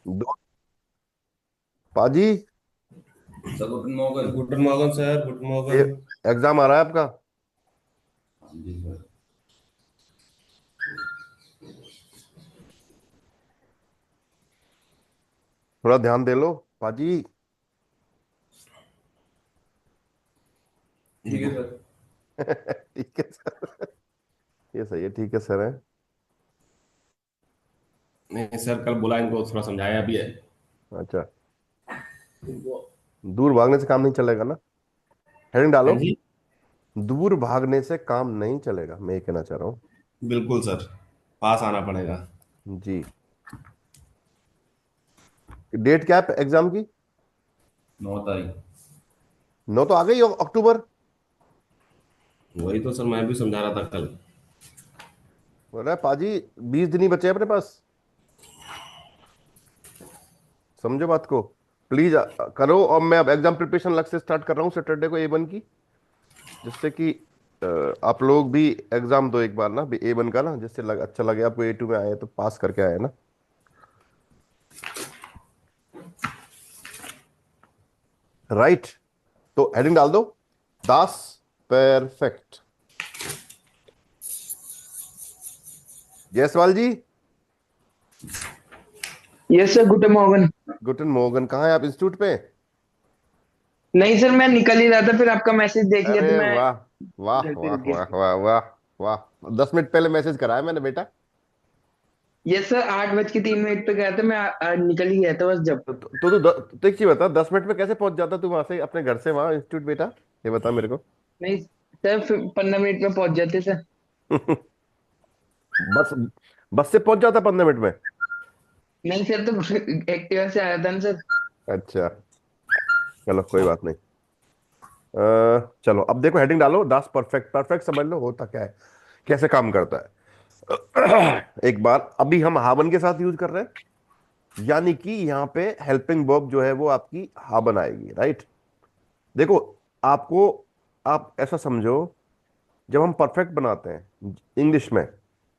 दो पाजी। सर गुड Morgan. Good Morgan sir, good ये मॉर्गन। एग्जाम आ रहा है आपका? जी सर। थोड़ा ध्यान दे लो पाजी। ठीक है सर। ठीक है सर। ये सही है, ठीक है सर है। नहीं सर, कल बोला इनको, थोड़ा समझाया भी है। अच्छा, वो- दूर भागने से काम नहीं चलेगा ना। हेडिंग डालो। हाँ जी। दूर भागने से काम नहीं चलेगा, मैं ये कहना चाह रहा हूँ। बिल्कुल सर, पास आना पड़ेगा। जी। डेट क्या है एग्जाम की? 9 तारीख। 9 तो आ गई अक्टूबर। वही तो सर मैं भी समझा रहा था कल। बोल रहा है पाजी, 20 दिन ही बचे हैं अपने पास। समझो बात को। प्लीज करो। और मैं अब एग्जाम प्रिपरेशन अलग से स्टार्ट कर रहा हूँ सैटरडे को A1 की, जिससे कि अ, आप लोग भी एग्जाम दो एक बार ना A1 का ना, जिससे अच्छा लगे आपको। A2 में आए तो पास करके आए ना। राइट। तो हेडिंग डाल दो, दास परफेक्ट। जयसवाल जी। यस सर, गुड मॉर्गन। गुटन मोगन, कहाँ है आप? इंस्टीट्यूट पे? नहीं सर, मैं निकल ही रहा था, फिर आपका मैसेज देख लिया अरे तो मैं वाह, वाह घर पे वाह रुक वाह गया। वाह वाह वाह। 10 मिनट पहले मैसेज कराया मैंने बेटा। यस सर, 8:03 पे गया था मैं, निकल ही गया था बस जब। तो एक चीज बता, 10 मिनट में कैसे पहुंच जाता तू वहां से, अपने घर से वहां इंस्टीट्यूट बेटा? ये बता मेरे को। नहीं सर, फिर 15 मिनट में पहुंच जाते सर। बस बस से पहुंच जाता 15 मिनट में? नहीं सर, तो एक्टिवा से आया था ना सर। अच्छा, चलो कोई बात नहीं। चलो अब देखो, हेडिंग डालो, दास परफेक्ट। परफेक्ट समझ लो होता क्या है, कैसे काम करता है। एक बार अभी हम हावन के साथ यूज कर रहे हैं, यानी कि यहाँ पे हेल्पिंग वर्ब जो है वो आपकी हावन आएगी। राइट। देखो, आपको, आप ऐसा समझो, जब हम परफेक्ट बनाते हैं इंग्लिश में,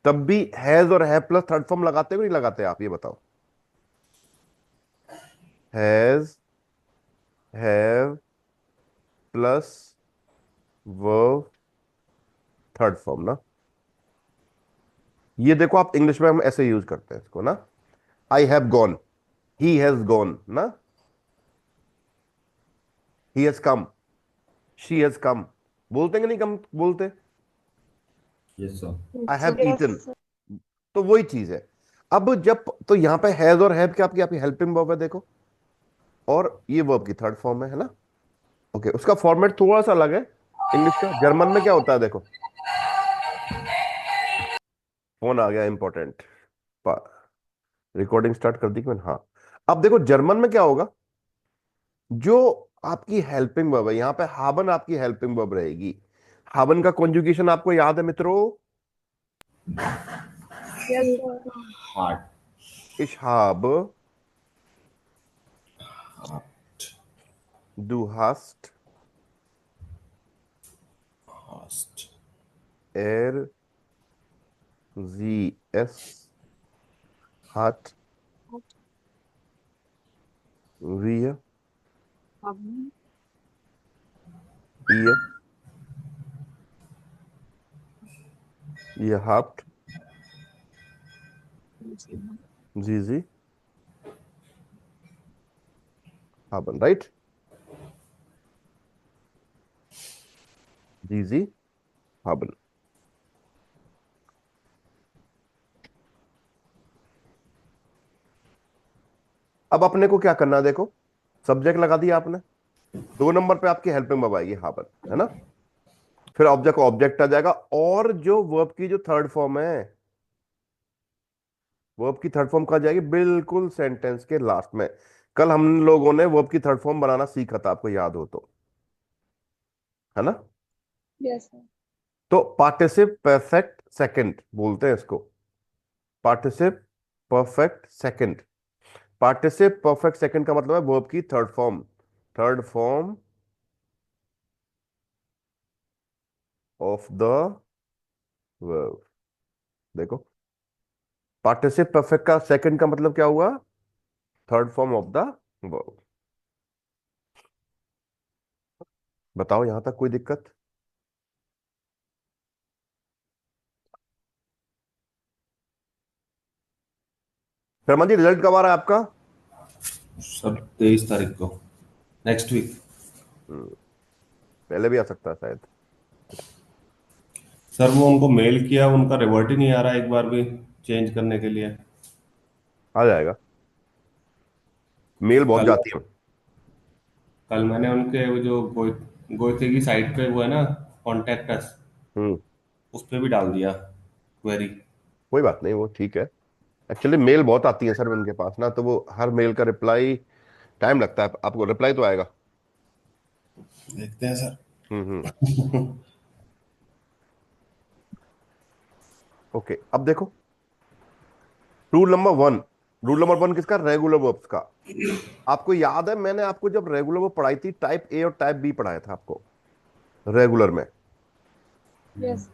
तब भी हैज और है प्लस थर्ड फॉर्म लगाते हो नहीं लगाते? आप ये बताओ। Has, have plus verb third form ना। ये देखो, आप इंग्लिश में हम ऐसे यूज करते हैं इसको ना। I have gone, he has gone ना। He has come, she has come. बोलते हैं कि नहीं कम बोलते? Yes sir. I have yes. Eaten. तो वही चीज है। अब जब, तो यहां पे हैज और हैव क्या आपकी आपकी हेल्पिंग वर्ब है देखो, और ये वर्ब की थर्ड फॉर्म है ना। ओके, उसका फॉर्मेट थोड़ा सा अलग है इंग्लिश का। जर्मन में क्या होता है देखो, फोन आ गया इंपॉर्टेंट। रिकॉर्डिंग स्टार्ट कर दी कि मैंने? हाँ। अब देखो जर्मन में क्या होगा, जो आपकी हेल्पिंग वर्ब है, यहां पे हाबन आपकी हेल्पिंग वर्ब रहेगी। हाबन का कॉन्जुगेशन आपको याद है मित्रों? Yes sir. Heart. Ich habe, du hast, Hast। er, sie, es hat, wir, हम ihr, ihr habt, sie haben, right? Sie haben। अब अपने को क्या करना है देखो, सब्जेक्ट लगा दिया आपने, 2 नंबर पे आपकी हेल्पिंग वर्ब आएगी हाबन, है ना। फिर ऑब्जेक्ट ऑब्जेक्ट आ जाएगा, और जो वर्ब की जो थर्ड फॉर्म है, वर्ब की थर्ड फॉर्म कहा जाएगी बिल्कुल सेंटेंस के लास्ट में। कल हम लोगों ने वर्ब की थर्ड फॉर्म बनाना सीखा था, आपको याद हो तो, है ना। Yes sir. तो पार्टिसिप परफेक्ट सेकंड बोलते हैं इसको। पार्टिसिप परफेक्ट सेकंड। पार्टिसिप परफेक्ट सेकंड का मतलब है वर्ब की third form. Third form of the verb. देखो, पार्टिसिप परफेक्ट का सेकंड का मतलब क्या हुआ? Third form of the verb. बताओ यहां तक कोई दिक्कत? शर्मा जी रिजल्ट कब आ रहा है आपका? सर 23 तारीख को, नेक्स्ट वीक। हम्म, पहले भी आ सकता है शायद। सर वो उनको मेल किया, उनका रिवर्ट ही नहीं आ रहा एक बार भी चेंज करने के लिए। आ जाएगा, मेल बहुत कल जाती है। कल मैंने उनके वो जो गोइथे की साइट पे वो है ना, कॉन्टेक्ट अस, हम्म। उस पे भी डाल दिया क्वेरी। कोई बात नहीं, वो ठीक है। एक्चुअली मेल बहुत आती है सर उनके पास ना, तो वो हर मेल का रिप्लाई टाइम लगता है। आपको रिप्लाई तो आएगा। देखते हैं सर। हम्म। ओके, अब देखो रूल नंबर वन किसका? रेगुलर वर्ब्स का। आपको याद है मैंने आपको जब रेगुलर वर्ब पढ़ाई थी, टाइप ए और टाइप बी पढ़ाया था आपको रेगुलर में। Yes, sir.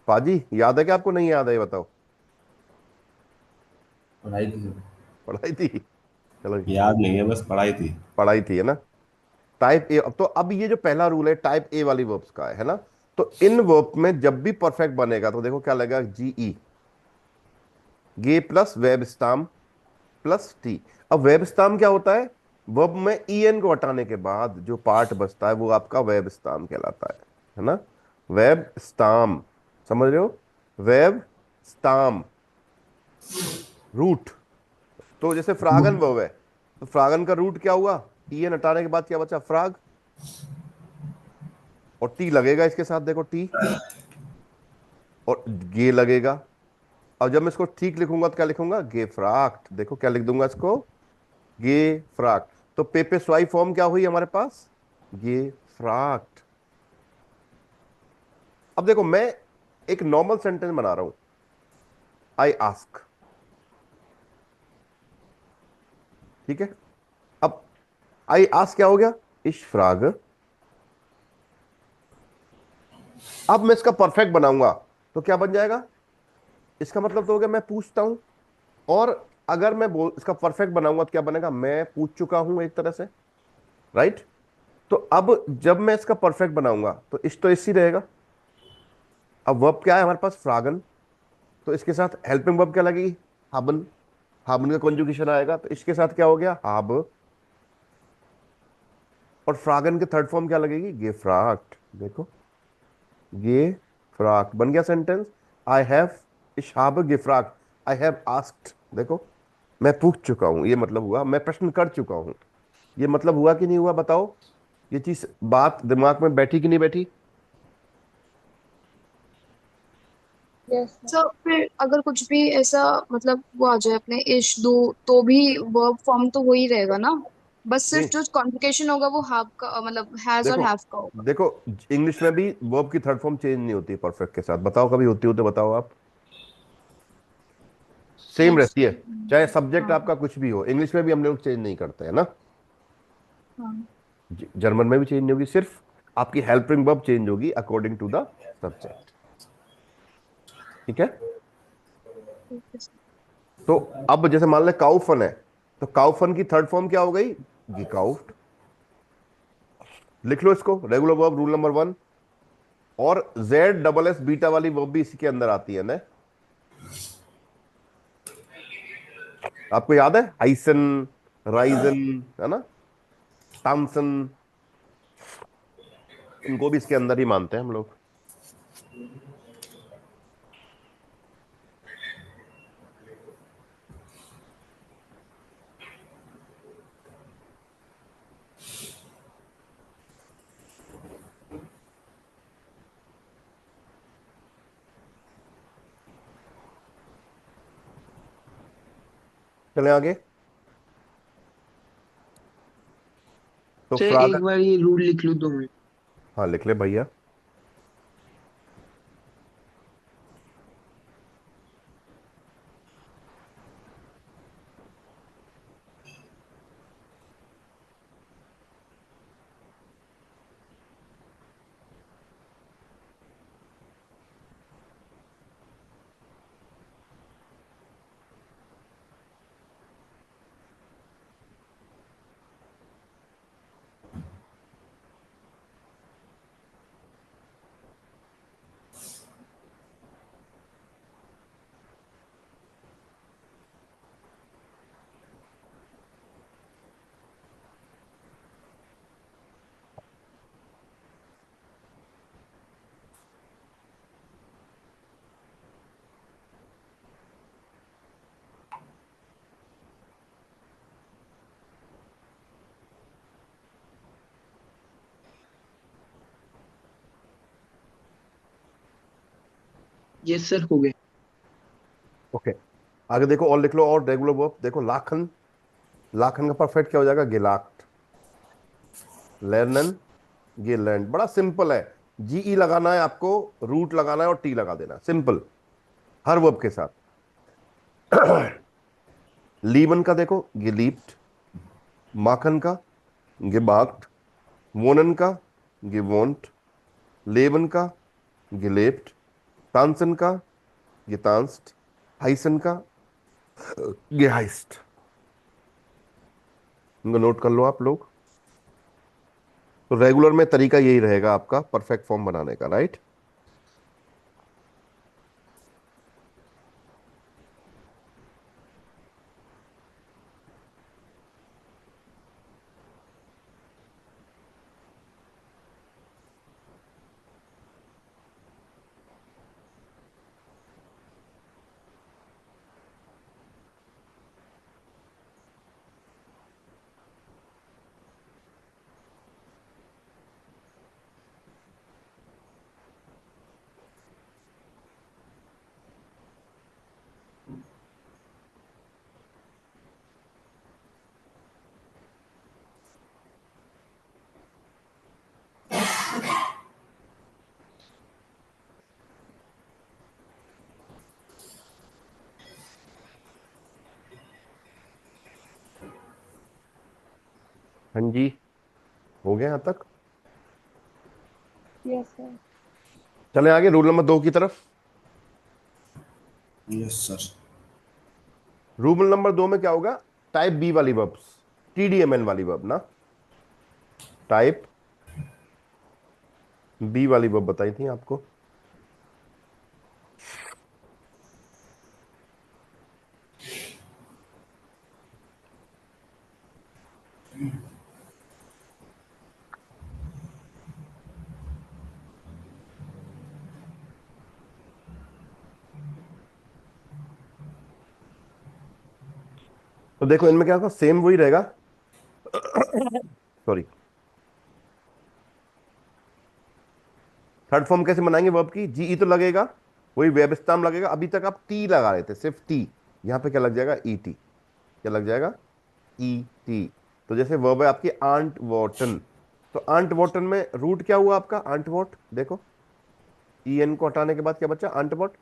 पाजी याद है कि आपको नहीं याद है, ये बताओ। पढ़ाई थी सर। पढ़ाई थी, चलो जी। याद नहीं है, बस पढ़ाई थी। पढ़ाई थी है ना। टाइप ए, तो अब ये जो पहला रूल है टाइप ए वाली वर्ब्स का है ना। तो इन वर्ब में जब भी परफेक्ट बनेगा तो देखो क्या लगेगा, जीई, गे प्लस वेब स्टाम प्लस टी। अब वेब स्टाम क्या होता है? वर्ब में ईएन को हटाने के बाद जो पार्ट बचता है वो आपका वेब स्टाम कहलाता है ना। वेब स्टाम, समझ रहे हो? वेब स्टाम, रूट। तो जैसे फ्रागन वर्ब है, तो फ्रागन का रूट क्या हुआ? ईएन हटाने के बाद क्या बचा? फ्राग। और टी लगेगा इसके साथ, देखो टी, और गे लगेगा। और जब मैं इसको ठीक लिखूंगा तो क्या लिखूंगा? गे फ्राक्ट। देखो क्या लिख दूंगा इसको, गे फ्राक्ट। तो पेपे स्वाई फॉर्म क्या हुई हमारे पास? गे फ्राक्ट। अब देखो मैं एक नॉर्मल सेंटेंस बना रहा हूं, आई आस्क, ठीक है। अब आई आस्क क्या हो गया? इश फ्राग। अब मैं इसका परफेक्ट बनाऊंगा तो क्या बन जाएगा? इसका मतलब तो हो गया मैं पूछता हूं। और अगर मैं बोल इसका परफेक्ट बनाऊंगा तो क्या बनेगा? मैं पूछ चुका हूं एक तरह से, राइट। तो अब जब मैं इसका परफेक्ट बनाऊंगा तो इस तो इसी रहेगा। अब वर्ब क्या है हमारे पास? फ्रागन। तो इसके साथ हेल्पिंग वर्ब क्या लगेगी? हाबन। हाबन का कॉन्जुगेशन आएगा, तो इसके साथ क्या हो गया? हाब। और फ्रागन के थर्ड फॉर्म क्या लगेगी? गेफ्राक्ट। देखो, गे फ्राक्ट बन गया सेंटेंस। आई हैव इशाब गेफ्राक्ट, आई हैव आस्क्ड। देखो, मैं पूछ चुका हूं, ये मतलब हुआ मैं प्रश्न कर चुका हूं। ये मतलब हुआ कि नहीं हुआ, बताओ। ये चीज बात दिमाग में बैठी कि नहीं बैठी? Yes, sir. सर फिर अगर कुछ भी ऐसा मतलब वो आ जाए अपने इश दो, तो भी वर्ब फॉर्म तो वही रहेगा ना? बस नहीं, सिर्फ जो कॉन्जुगेशन होगा वो हैव का मतलब हैज और देखो हैव का होगा। देखो, इंग्लिश में भी वर्ब की थर्ड फॉर्म चेंज नहीं होती परफेक्ट के साथ। बताओ कभी होती हो तो बताओ आप। Same yes. रहती है। चाहे सब्जेक्ट हाँ। आपका कुछ भी हो, इंग्लिश में भी हम लोग चेंज नहीं करते हैं ना। हाँ। जर्मन में भी चेंज नहीं होगी, सिर्फ आपकी हेल्पिंग वर्ब चेंज होगी अकॉर्डिंग टू द सब्जेक्ट। ठीक है। ठीक है सर। तो अब जैसे मान ले काउफन है, तो काउफन की थर्ड फॉर्म क्या हो गई? गिकाउफ्ट। लिख लो इसको, regular verb rule number one. और जेड डबल एस बीटा वाली वर्ब भी इसी के अंदर आती है ना। आपको याद है हाइसन, राइजन, है ना, टामसन, इनको भी इसके अंदर ही मानते हैं हम लोग। चले आगे। तो सर फ्राग, एक बार ये रूल लिख लूँ तो मैं। हाँ लिख ले भैया। यस सर, हो गया। ओके, आगे देखो और लिख लो, और रेगुलर वर्ब देखो, लाखन, लाखन का परफेक्ट क्या हो जाएगा, गिलाक्ट। लर्नन, ये लर्न, बड़ा सिंपल है। जीई लगाना है आपको, रूट लगाना है और टी लगा देना, सिंपल, हर वर्ब के साथ। लीवन का देखो, गिलीप्ट। माखन का, गिबाक्ट। वोनन का, गिवोंट। लेवन का, गिलेप्ट। तानसन का, गितांस्ट। हाइसन का, गिहाइस्ट। इनको नोट कर लो आप लोग। तो रेगुलर में तरीका यही रहेगा आपका परफेक्ट फॉर्म बनाने का, राइट। हाँ जी, हो गया यहां तक। Yes, sir. चले आगे रूल नंबर 2 की तरफ। Yes sir. रूल नंबर 2 में क्या होगा, टाइप बी वाली वर्ब्स, टीडीएमएन वाली वर्ब ना, टाइप बी वाली वर्ब बताई थी आपको। तो देखो इनमें क्या होगा, सेम वही रहेगा। सॉरी, थर्ड फॉर्म कैसे बनाएंगे वर्ब की, जीई तो लगेगा, वही वेब स्टैम्प लगेगा। अभी तक आप टी लगा रहे थे, सिर्फ टी, यहां पे क्या लग जाएगा, ईटी। क्या लग जाएगा, ईटी। तो जैसे वर्ब है आपकी आंट वॉटन, तो आंट वॉटन में रूट क्या हुआ आपका, आंट वॉट, देखो ईएन को हटाने के बाद क्या बचा, आंट वॉट।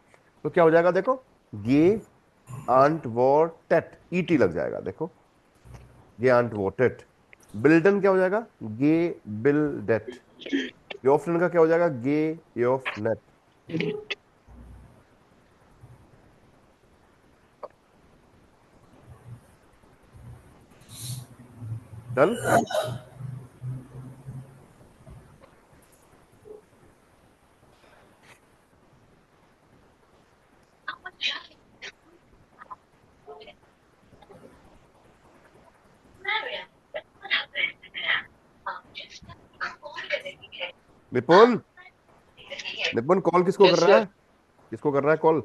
तो क्या हो जाएगा देखो, गे आंट वॉटेट, ईटी लग जाएगा देखो, गे आंट वॉटेट। बिल्डन क्या हो जाएगा, गे बिल्डेट। योफनन का क्या हो जाएगा, गे योफनेट। डन। निपुण, निपुण कॉल किसको कर यस रहा सर। है, किसको कर रहा है कॉल।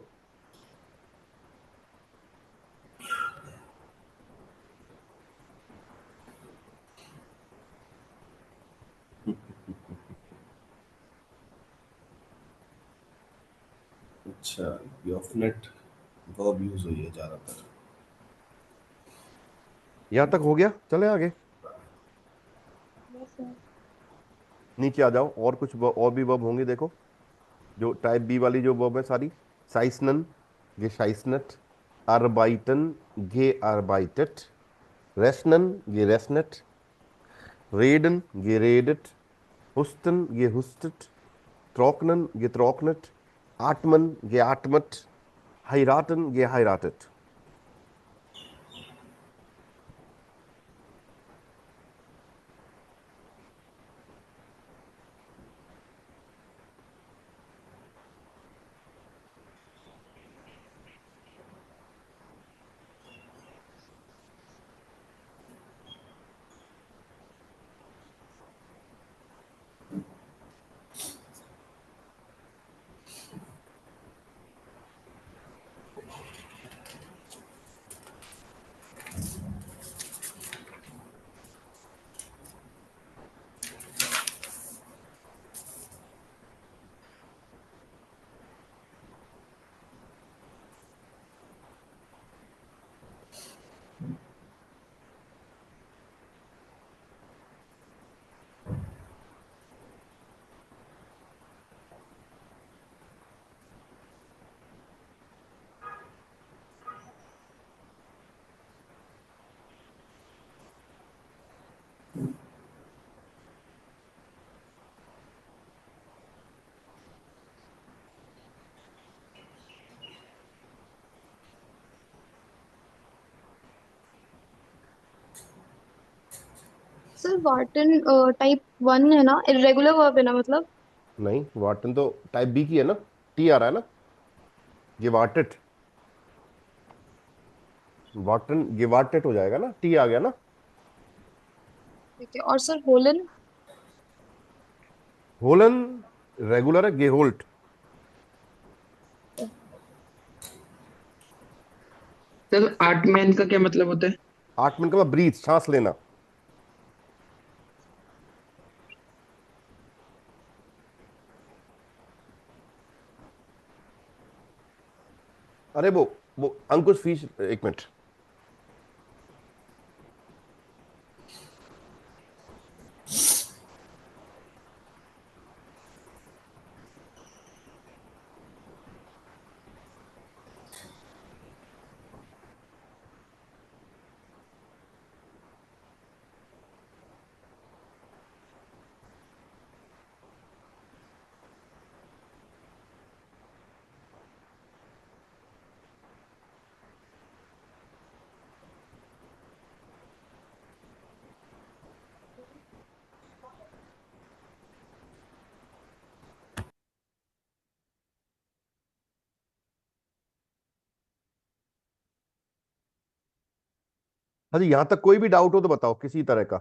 अच्छा, ये ऑफनेट वर्ब यूज हुई है ज्यादातर। यहां तक हो गया, चले आगे। Yes, sir. नीचे आ जाओ, और कुछ और भी वर्ब होंगे देखो, जो टाइप बी वाली जो वर्ब है सारी। साइसनन, गे शाइसनट। अर्बाइटन, गे अर्बाइटेट। रेसनन, गे रेसनेट। रेडन, गे रेडेट। हुस्टन, गे हुस्टट। ट्रॉकनन, गे ट्रॉकनेट। आटमन, गे आटमट। हाइराटन, गे हाइराटेट। सर वार्टन टाइप 1 है ना, इरेगुलर वर्ब है ना मतलब। नहीं, वाटन तो टाइप बी की है ना, टी आ रहा है ना, गिवाटेड। वाटन गिवाटेड हो जाएगा ना, टी आ गया ना। ठीक है, और सर होलन। होलन रेगुलर है, गेहोल्ट। सर आर्टमैन का क्या मतलब होता है? 8 मिनट का ब्रीथ, सांस लेना। अरे वो अंकुश फीस, 1 मिनट। हाँ जी, यहां तक कोई भी डाउट हो तो बताओ, किसी तरह का।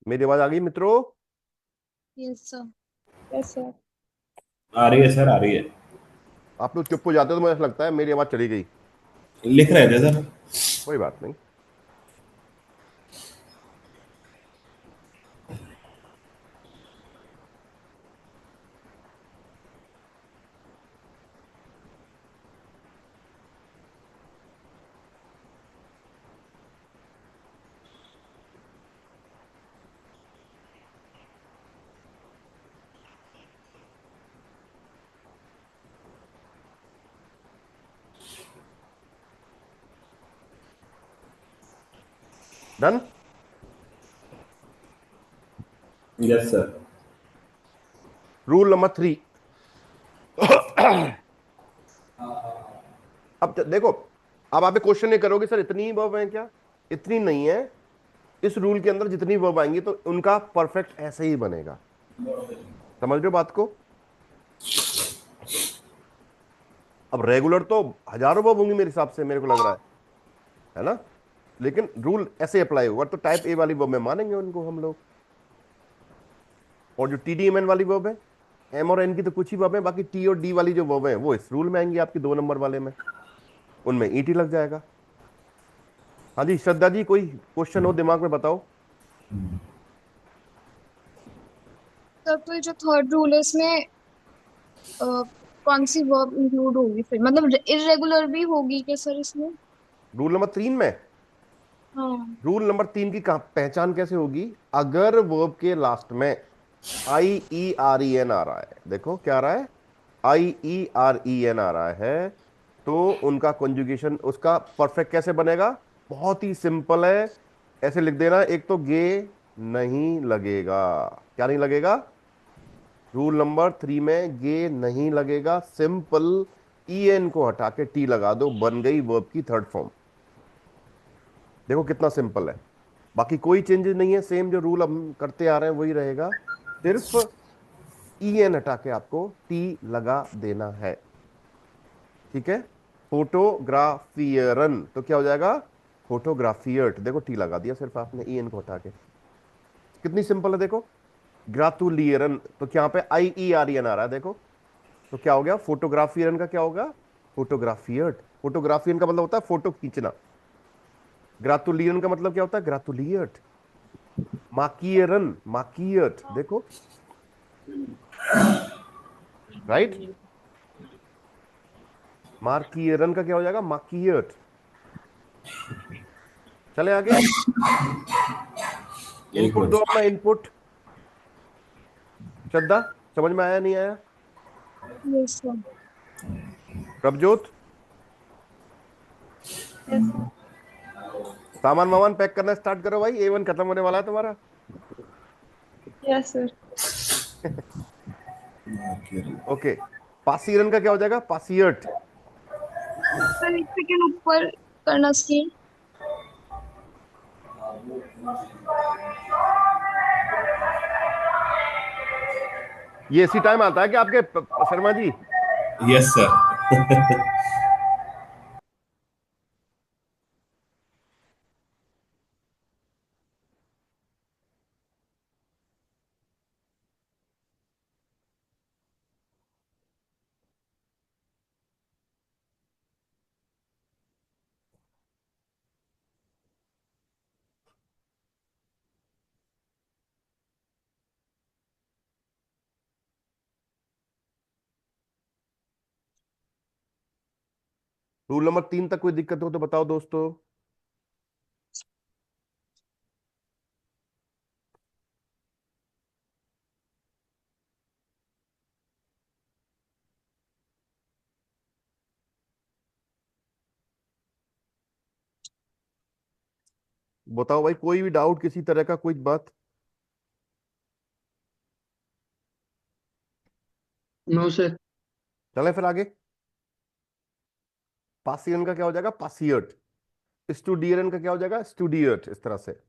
मेरी आवाज आ गई मित्रों? Yes sir. Yes sir. आ रही है सर, आ रही है। आप लोग चुप हो जाते हो तो मुझे ऐसा लगता है मेरी आवाज चली गई। लिख रहे थे सर। कोई बात नहीं। Done. Yes sir. Rule number 3। अब देखो, अब आप क्वेश्चन नहीं करोगे सर इतनी ही वर्ब है क्या, इतनी नहीं है। इस रूल के अंदर जितनी वर्ब आएंगी तो उनका परफेक्ट ऐसे ही बनेगा। समझ रहे हो बात को? अब रेगुलर तो हजारों वर्ब होंगी मेरे हिसाब से, मेरे को लग रहा है ना। लेकिन रूल ऐसे अप्लाई होगा, तो टाइप ए वाली वर्ब में मानेंगे उनको हम लोग। और जो टी डी एम एन वाली वर्ब है, एम और एन की तो कुछ ही वर्ब है, बाकी टी और डी वाली जो वर्ब है वो इस रूल में आएंगी आपकी 2 नंबर वाले में, उनमें ईटी लग जाएगा। हाँ जी श्रद्धा जी, कोई क्वेश्चन हो दिमाग में बताओ। सर तो ये जो थर्ड रूल है इसमें अ, कौन सी वर्ब इंक्लूड होगी फिर, मतलब इरेगुलर भी होगी क्या सर इसमें? रूल नंबर 3 में, हाँ। रूल नंबर 3 की पहचान कैसे होगी? अगर वर्ब के लास्ट में आई ई आर ई एन आ रहा है, देखो क्या आ रहा है, आई ई आर ई एन आ रहा है, तो उनका कंजुगेशन, उसका परफेक्ट कैसे बनेगा? बहुत ही सिंपल है। ऐसे लिख देना, एक तो गे नहीं लगेगा। क्या नहीं लगेगा? रूल नंबर 3 में गे नहीं लगेगा, सिंपल। ई एन को हटा के टी लगा दो, बन गई वर्ब की थर्ड फॉर्म। देखो कितना सिंपल है। बाकी कोई चेंजेस नहीं है, सेम जो रूल हम करते आ रहे हैं वही रहेगा, सिर्फ ई एन हटा के आपको टी लगा देना है। ठीक है। फोटोग्राफियरन तो क्या हो जाएगा? फोटोग्राफियर्ट। देखो टी लगा दिया सिर्फ आपने ई एन को हटा के। कितनी सिंपल है देखो। ग्रातुलियरन तो क्या पे आई ई आर एन आ रहा है, देखो। तो क्या हो गया? फोटोग्राफियरन का क्या होगा? फोटोग्राफियर्ट। फोटोग्राफियन का मतलब होता है फोटो खींचना। ग्रातुलियन का मतलब क्या होता है? ग्रातुलियट। माकियरन, माकियट, देखो। राइट। मार्कियरन का क्या हो जाएगा? माकियट। चले आगे। एक इनपुट दो मिनट। अपना, इनपुट। श्रद्धा, समझ में आया नहीं आया? Yes sir. Prabhjot, yes sir. सामान वामान पैक करना स्टार्ट करो भाई, A1 खत्म होने वाला है तुम्हारा। Yes sir. ओके, पासीरन का क्या हो जाएगा? पासियट। सर एक सेकेंड ऊपर करना स्क्रीन। ये इसी टाइम आता है कि आपके Sharma ji? Yes sir. Rule number 3 तक कोई दिक्कत हो तो बताओ दोस्तों। बताओ भाई, कोई भी डाउट किसी तरह का, कोई बात? No sir. चलें फिर आगे। पासियन का क्या हो जाएगा? पासियट। स्टूडियरन का क्या हो जाएगा? स्टूडियट, इस तरह से।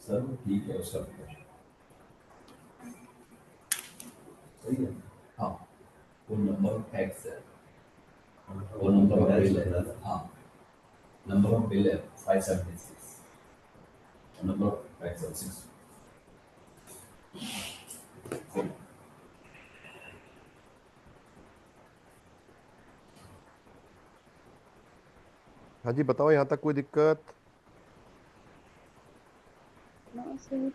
सर ठीक है सर, सही है। हाँ, वो नंबर एक्स है, वो नंबर बिल है। हाँ, नंबर ऑफ बिल है 576, नंबर ऑफ 576। हाँ जी, बताओ यहां तक कोई दिक्कत? No sir.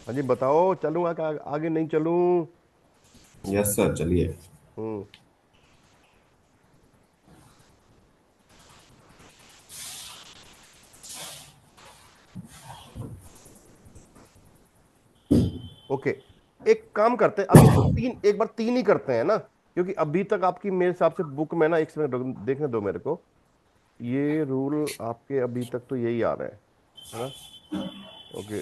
हाँ जी बताओ, चलूँ आगे? आगे नहीं चलूँ? यस सर, चलिए। हम्म। ओके, एक काम करते हैं, अब इसको तीन, एक बार तीन ही करते हैं ना, क्योंकि अभी तक आपकी मेरे हिसाब से बुक में ना, एक सेकंड देखने दो मेरे को। ये रूल आपके अभी तक तो यही आ रहे हैं, है ना? ओके।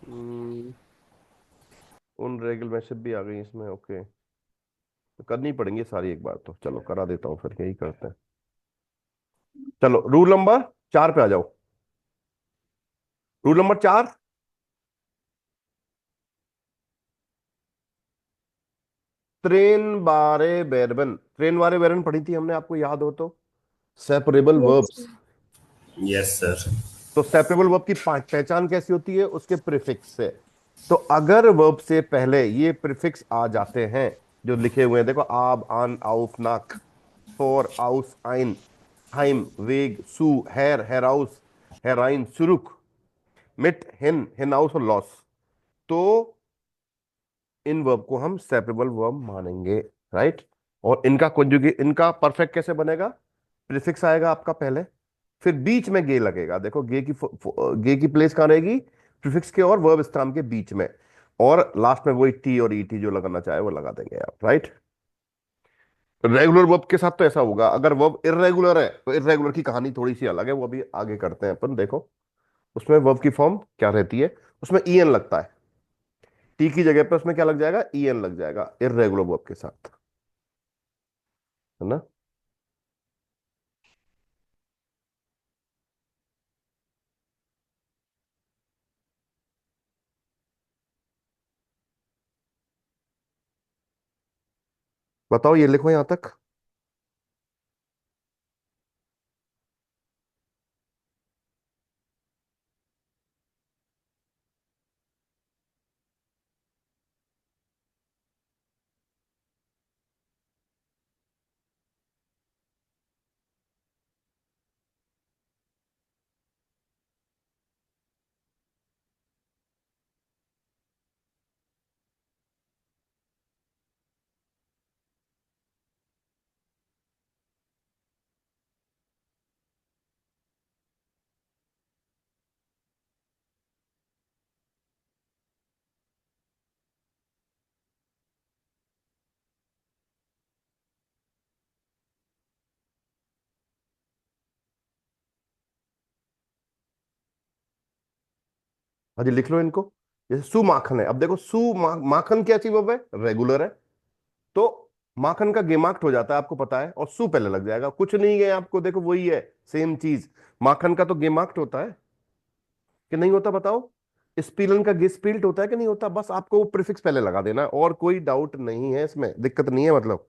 हम्म, उन रेगुलेशन भी आ गई इसमें, ओके। तो करनी पड़ेंगी सारी एक बार, तो चलो करा देता हूँ, फिर यही करते हैं। चलो रूल नंबर 4 पे आ जाओ। रूल नंबर 4, त्रेन बारे बेरबन। त्रेन बारे बेरबन पढ़ी थी हमने, आपको याद हो तो? Separable yes verbs. Sir. Yes sir. तो सेपरेबल वर्ब की पहचान कैसी होती है? उसके प्रीफिक्स से। तो अगर वर्ब से पहले ये प्रीफिक्स आ जाते हैं, जो लिखे हुए हैं देखो, आब, आन, आउफ, नाक, फॉर, आउस, आइन, हाइम, वेग, सू, हेर, हेराउस, हेराइन, सुरुख, मिट, हिन, हिनाउस और लॉस, तो इन वर्ब को हम सेपरेबल वर्ब मानेंगे, राइट? और इनका कॉन्जुगेट, इनका परफेक्ट कैसे बनेगा? प्रीफिक्स आएगा आपका पहले, फिर बीच में गे लगेगा। देखो गे की प्लेस कहाँ रहेगी? प्रीफिक्स के और वर्ब स्टैम्प के बीच में। और लास्ट में वही टी और ईटी जो लगाना चाहे वो लगा देंगे आप, राइट? रेगुलर वर्ब के साथ तो ऐसा होगा, अगर वर्ब इर्रेगुलर है तो इर्रेगुलर की कहानी थोड़ी सी अलग है, वो अभी आगे करते हैं अपन। देखो उसमें वर्ब की फॉर्म क्या रहती है, उसमें ईएन लगता है, टी की जगह पे उसमें क्या लग जाएगा, ईएन लग जाएगा इर्रेगुलर वर्ब के साथ, है ना। बताओ ये लिखो यहां तक। हाँ जी लिख लो इनको। जैसे सुमाखन है, अब देखो माखन क्या चीज वर्ब है, रेगुलर है, तो माखन का गेमाक्ट हो जाता है आपको पता है, और सु पहले लग जाएगा, कुछ नहीं है आपको, देखो वही है, सेम चीज। माखन का तो गेमाक्ट होता है कि नहीं होता, बताओ। स्पीलन का गिस्पिल्ट होता है कि नहीं होता, बस आपको वो प्रीफिक्स पहले लगा देना है, और कोई डाउट नहीं है इसमें, दिक्कत नहीं है मतलब।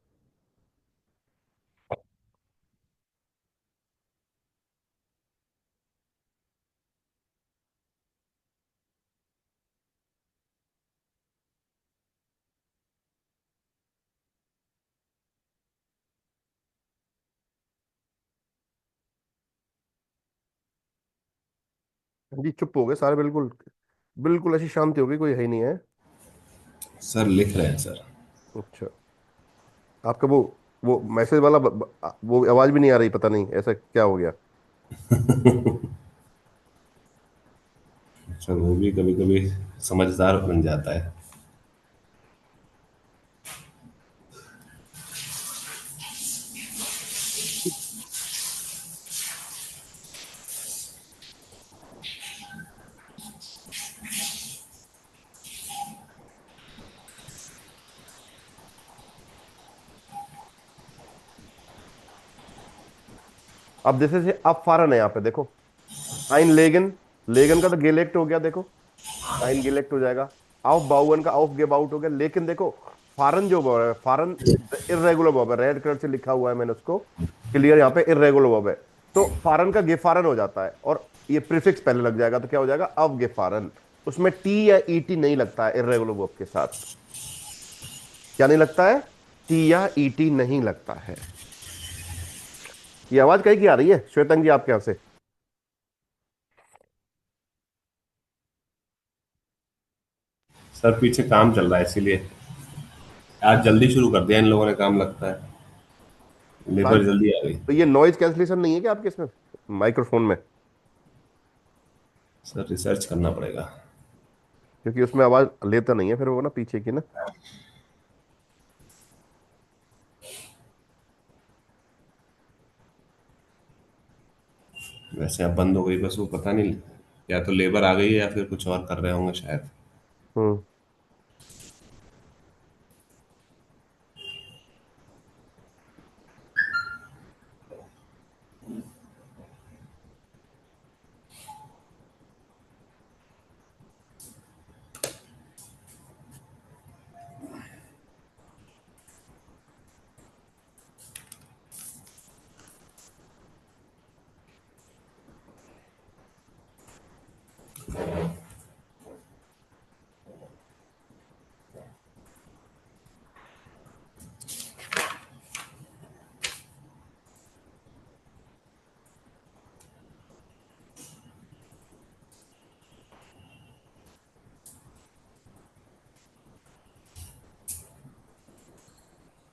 जी चुप हो गए सारे, बिल्कुल बिल्कुल ऐसी शांति होगी, कोई है ही नहीं है। सर लिख रहे हैं सर। अच्छा, आपका वो मैसेज वाला वो आवाज भी नहीं आ रही, पता नहीं ऐसा क्या हो गया। सर वो भी कभी कभी समझदार बन जाता है। अब जैसे से अब फारन है यहाँ पे देखो, आइन लेगन, लेगन का तो गेलेक्ट हो गया देखो, आइन गेलेक्ट हो जाएगा। आउफ बाउन का आउफ गेब आउट हो गया, लेकिन देखो फारन जो वर्ब है, फारन इरेगुलर वर्ब है, रेड कलर से लिखा हुआ है मैंने उसको, क्लियर, यहाँ पे इरेगुलर वर्ब है, तो फारन का गेफारन हो जाता है, और ये प्रीफिक्स पहले लग जाएगा, तो क्या हो जाएगा, अब गेफारन। उसमें टी या ईटी नहीं लगता है इरेगुलर वर्ब के साथ, क्या नहीं लगता है, टी या ईटी नहीं लगता है। ये आवाज कहीं की आ रही है श्वेतंग जी आपके यहां से। सर पीछे काम चल रहा है इसीलिए आज जल्दी शुरू कर दिया इन लोगों ने काम, लगता है लेबर जल्दी आ गई। तो ये नॉइज कैंसलेशन नहीं है क्या आपके इसमें माइक्रोफोन में, सर रिसर्च करना पड़ेगा। क्योंकि उसमें आवाज लेता नहीं है फिर वो ना पीछे की ना। वैसे अब बंद हो गई बस, वो पता नहीं, या तो लेबर आ गई है या फिर कुछ और कर रहे होंगे शायद। हम्म।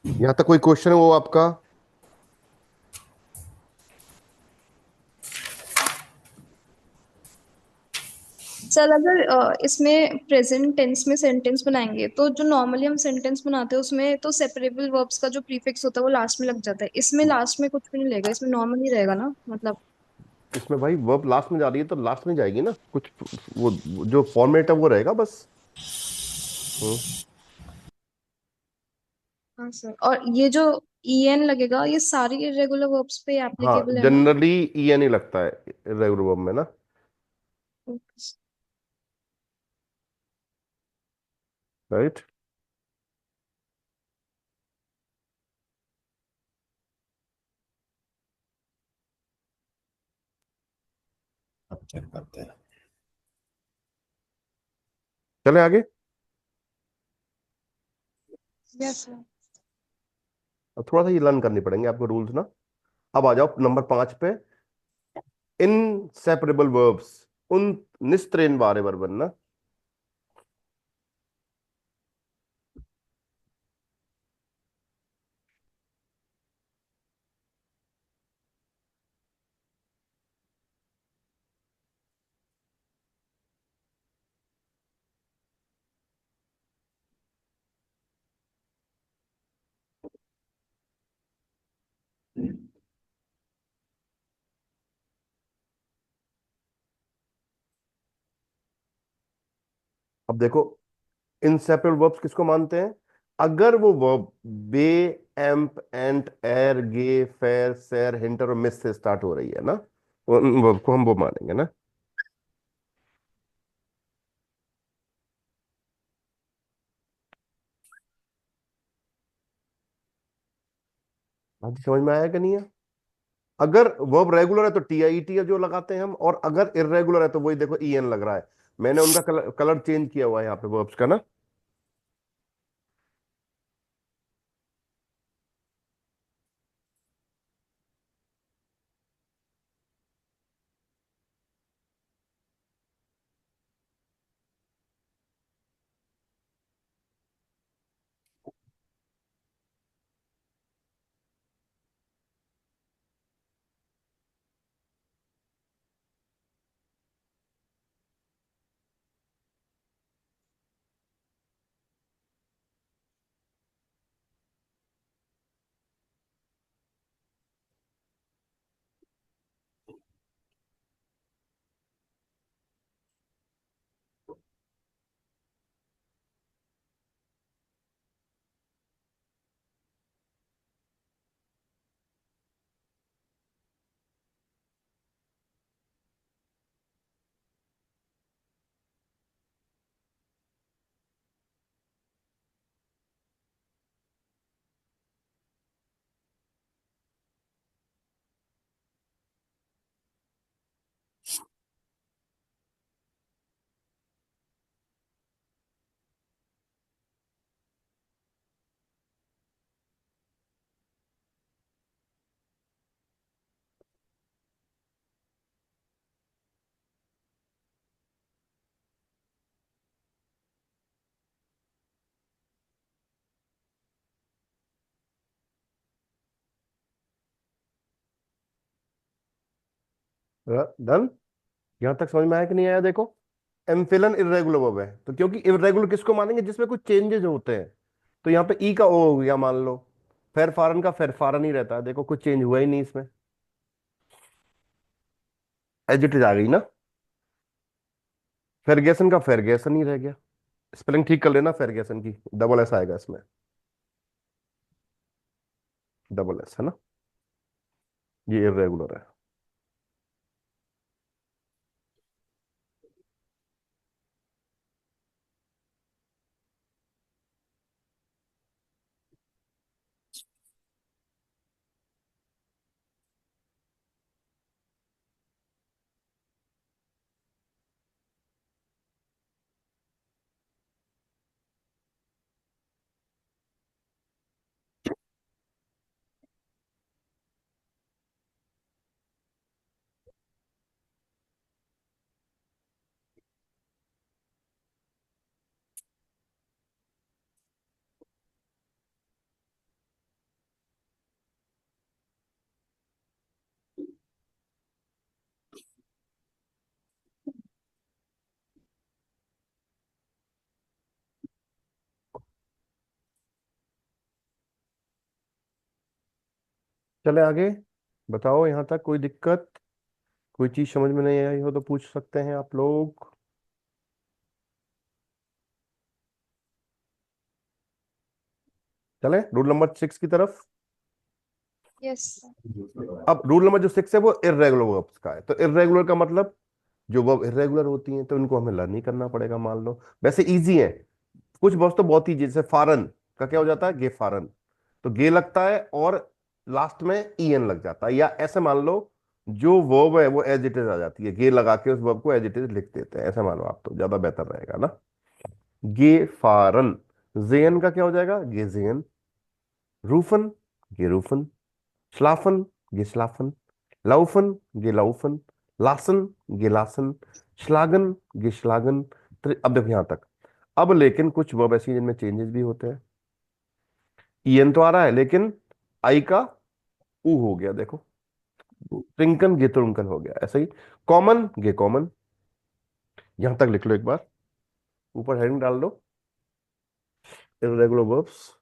यहां तक कोई क्वेश्चन है वो आपका। सर अगर इसमें प्रेजेंट टेंस में सेंटेंस बनाएंगे तो जो नॉर्मली हम सेंटेंस बनाते हैं उसमें तो सेपरेबल वर्ब्स का जो प्रीफिक्स होता है वो लास्ट में लग जाता है, इसमें लास्ट में कुछ भी नहीं लगेगा, इसमें नॉर्मल ही रहेगा ना मतलब। इसमें भाई वर्ब लास्ट में जा रही है तो लास्ट में जाएगी ना कुछ, वो जो फॉर्मेट है वो रहेगा बस। हम्म। हाँ सर, और ये जो ई एन लगेगा ये सारी इरेगुलर वर्ब्स पे हाँ, एप्लीकेबल है ना? जनरली ई एन ही लगता है रेगुलर वर्ब में ना। Okay. राइट। अब चेक करते हैं। चले आगे। Yes sir. अब थोड़ा सा ये लर्न करनी पड़ेंगे आपको रूल्स ना। अब आ जाओ नंबर 5 पे। इनसेपरेबल वर्ब्स, उन निस्त्रेनबारे वर्बन ना। अब देखो, इनसेपरेबल वर्ब्स किसको मानते हैं? अगर वो वर्ब बे, एम्प, एंट, एर, गे, फेर, सेर, हिंटर और मिस से स्टार्ट हो रही है ना, उन वर्ब को हम वो मानेंगे ना। हाँ जी, समझ में आया कि नहीं है? अगर वर्ब रेगुलर है तो टी आई टी जो लगाते हैं हम, और अगर इरेगुलर है तो वही देखो ई एन लग रहा है। मैंने उनका कलर चेंज किया हुआ है यहाँ पे वर्ब्स का ना। डन। यहां तक समझ में आया कि नहीं आया? देखो, एम्फिलन इरेगुलर वर्ब है तो क्योंकि इरेगुलर किसको मानेंगे? जिसमें कुछ चेंजेस होते हैं। तो यहाँ पे ई का ओ हो गया मान लो। फेरफारन का फेरफारन ही रहता है, देखो कुछ चेंज हुआ ही नहीं इसमें। एजिटेज आ गई ना। फेरगेसन का फेरगेसन ही रह गया। स्पेलिंग ठीक कर लेना फेरगेसन की, डबल एस आएगा इसमें। डबल एस है ना। ये इरेगुलर है। चले आगे। बताओ यहाँ तक कोई दिक्कत, कोई चीज समझ में नहीं आई हो तो पूछ सकते हैं आप लोग। चले रूल नंबर 6 की तरफ। यस। अब रूल नंबर जो 6 है वो इर्रेगुलर वर्ब्स का है। तो इर्रेगुलर का मतलब जो वर्ब इर्रेगुलर होती हैं तो इनको हमें लर्न ही करना पड़ेगा, मान लो। वैसे इजी है, कुछ वर्ब्स तो बहुत इजी, जैसे फारन का क्या हो जाता है, गे फारन। तो गे लगता है और लास्ट में ईएन लग जाता है, या ऐसे मान लो जो वर्ब है वो एज इट इज आ जाती है, गे लगा के उस वर्ब को एज इट इज लिख देते हैं, ऐसा मानो आप, तो ज्यादा बेहतर रहेगा ना। गे फारन। जेन का क्या हो जाएगा, गेजेन। रूफन, गेरूफन। schlafen, geschlafen, laufen, gelaufen, lassen, gelassen, schlagen, geschlagen। अब देखो यहां तक। अब लेकिन कुछ वर्ब ऐसी हैं जिनमें चेंजेस भी होते हैं। ईएन तो आ रहा है लेकिन आई का ऊ हो गया, देखो। ट्रिंकन गेतुंकन हो गया, ऐसा ही। कॉमन गे कॉमन। यहां तक लिख लो एक बार, ऊपर हेडिंग डाल दो, इरेगुलर वर्ब्स।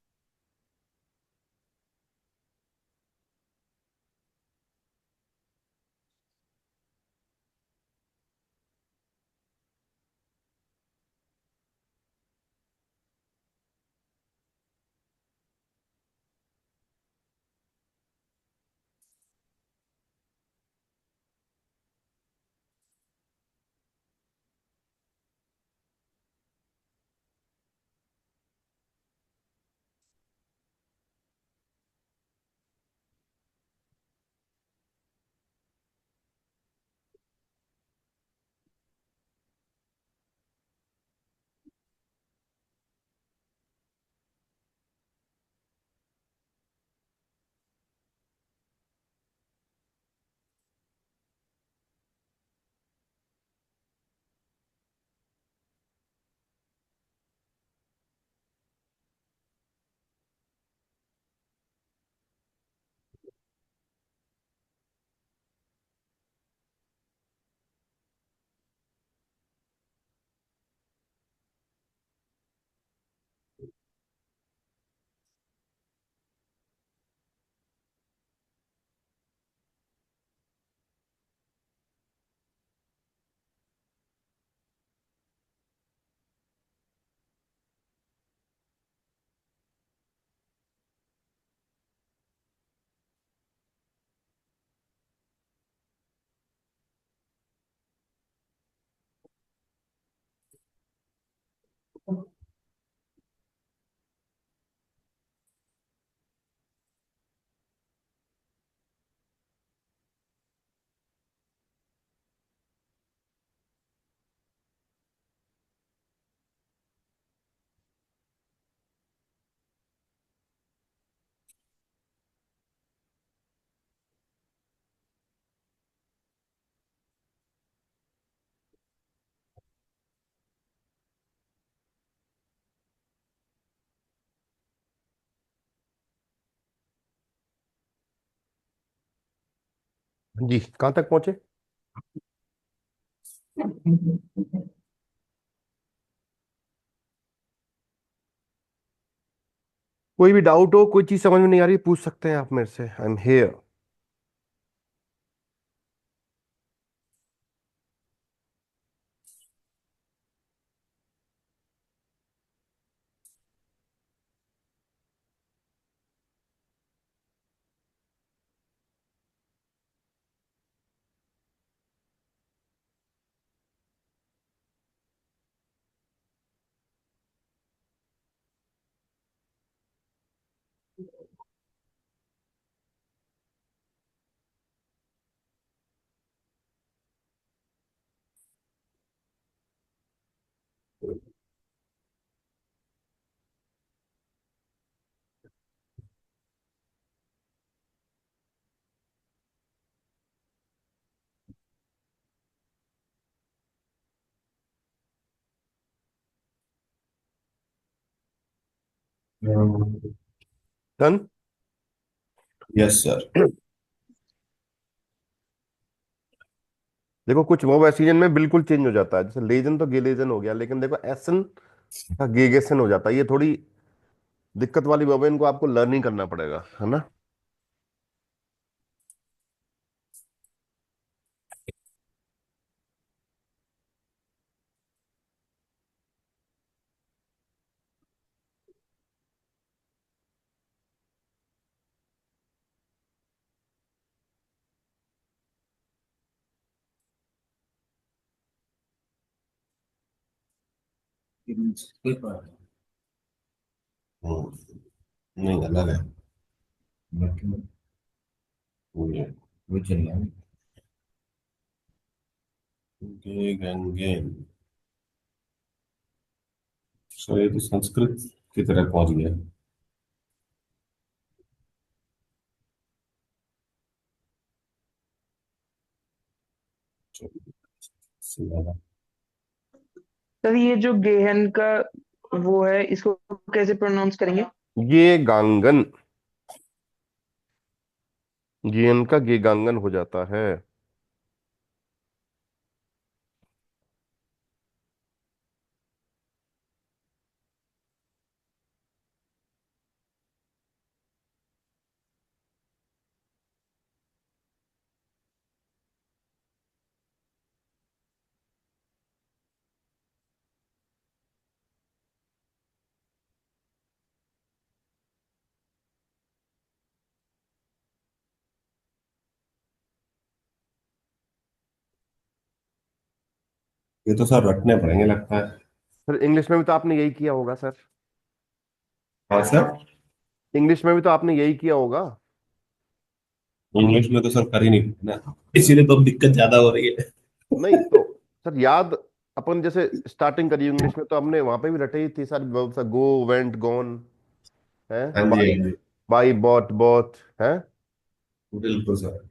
जी कहाँ तक पहुंचे। कोई भी डाउट हो, कोई चीज समझ में नहीं आ रही, पूछ सकते हैं आप मेरे से, I am here. Done. Yes sir. देखो कुछ वर्ब ऐसी जिनमें बिल्कुल चेंज हो जाता है, जैसे लेजन तो गेलेजन हो गया, लेकिन देखो एसन का गेगेसन हो जाता है, ये थोड़ी दिक्कत वाली वर्ब है, इनको आपको लर्न ही करना पड़ेगा, है ना। नहीं अलग है But ये which one? गेगंगेन। सो ये तो संस्कृत की तरह पहुंच गया। चलो, सर ये जो गेहन का वो है, इसको कैसे प्रोनाउंस करेंगे? ये गांगन, गेन का गेगांगन हो जाता है। ये तो सर रटने पड़ेंगे लगता है। फिर इंग्लिश में भी तो आपने यही किया होगा सर। हाँ सर। इंग्लिश में भी तो आपने यही किया होगा। इंग्लिश में तो सर कर ही नहीं पाते ना, इसीलिए तो अब दिक्कत ज्यादा हो रही है। नहीं तो सर याद, अपन जैसे स्टार्टिंग करी इंग्लिश में तो हमने वहां पे भी रटे ही थी सारी verbs, गो, वेंट, गॉन, है, हाँ जी बाई, हाँ जी। बाई, बॉट, बॉट, है। बिल्कुल सर।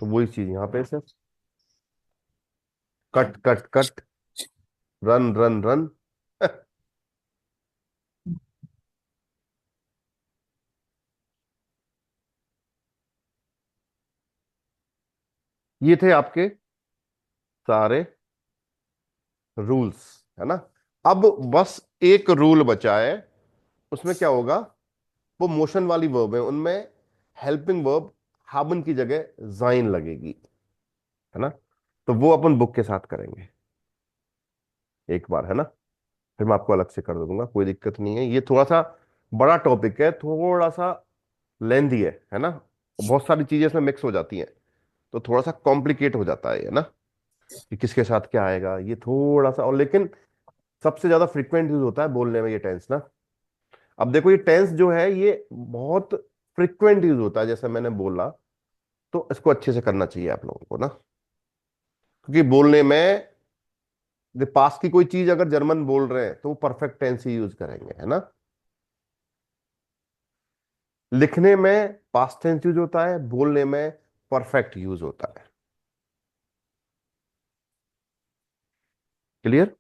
तो वही चीज यहाँ पे sir, cut cut cut, run run run. ये थे आपके सारे रूल्स, है ना। अब बस एक रूल बचा है, उसमें क्या होगा, वो मोशन वाली वर्ब है, उनमें हेल्पिंग वर्ब हाबन की जगह जाइन लगेगी, है ना। तो वो अपन बुक के साथ करेंगे एक बार, है ना। फिर मैं आपको अलग से कर दूंगा, कोई दिक्कत नहीं है। ये थोड़ा सा बड़ा टॉपिक है, थोड़ा सा लेंदी है ना। बहुत सारी चीजें इसमें मिक्स हो जाती हैं, तो थोड़ा सा कॉम्प्लिकेट हो जाता है ना, कि किसके साथ क्या आएगा, ये थोड़ा सा। और लेकिन सबसे ज्यादा फ्रिक्वेंट यूज होता है बोलने में ये टेंस ना। अब देखो ये टेंस जो है ये बहुत फ्रिक्वेंट यूज होता है, जैसे मैंने बोला, तो इसको अच्छे से करना चाहिए आप लोगों को ना। क्योंकि बोलने में पास्ट की कोई चीज अगर जर्मन बोल रहे हैं तो वो परफेक्ट टेंस ही यूज करेंगे, है ना। लिखने में पास्ट टेंस यूज होता है, बोलने में परफेक्ट यूज होता है। क्लियर।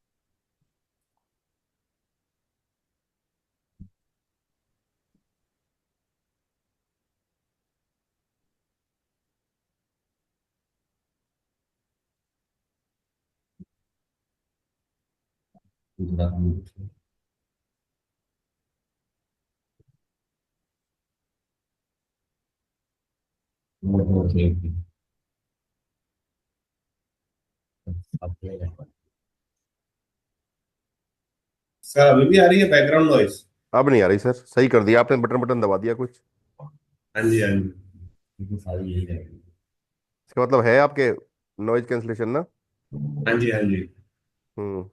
सर अभी भी आ रही है बैकग्राउंड नॉइस? अब नहीं आ रही सर, सही कर दिया आपने, बटन बटन दबा दिया कुछ। हाँ जी हाँ जी। Because सारी यही रहेगी। इसका मतलब है आपके नॉइज कैंसलेशन ना। हाँ जी हाँ जी। हम्म।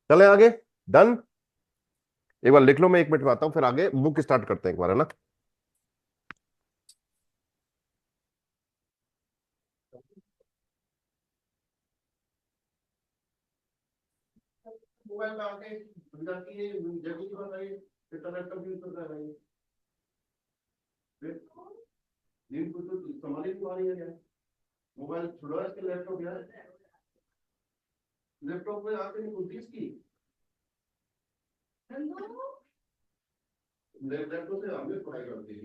चले आगे। डन। एक बार लिख लो, मैं 1 मिनट में आता हूँ, फिर आगे बुक स्टार्ट करते हैं एक बार, है ना। मोबाइल में आके जाती है, जल्दी कर रही है, इंटरनेट का यूज कर रही है, फिर नींद को तो संभाल ही नहीं पा रही है क्या। मोबाइल छुड़वा इसके, लैपटॉप यार, लैपटॉप में आके नहीं खुलती इसकी, लैपटॉप से हमें पढ़ाई करती है।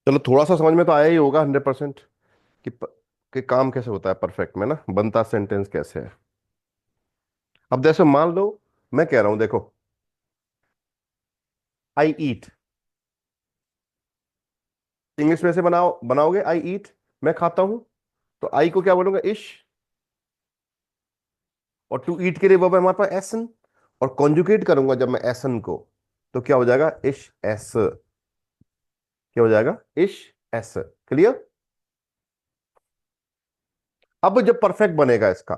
चलो थोड़ा सा समझ में तो आया ही होगा 100% कि कि काम कैसे होता है परफेक्ट में ना, बनता सेंटेंस कैसे है। अब जैसे मान लो मैं कह रहा हूं, देखो आई ईट, इंग्लिश में से बनाओगे आई ईट, मैं खाता हूं, तो आई को क्या बोलूंगा, इश, और टू ईट के लिए वर्ब है हमारे पास एसन, और कॉन्जुगेट करूंगा जब मैं एसन को, तो क्या हो जाएगा, इश एस, क्या हो जाएगा, इश एस। क्लियर। अब जब परफेक्ट बनेगा इसका,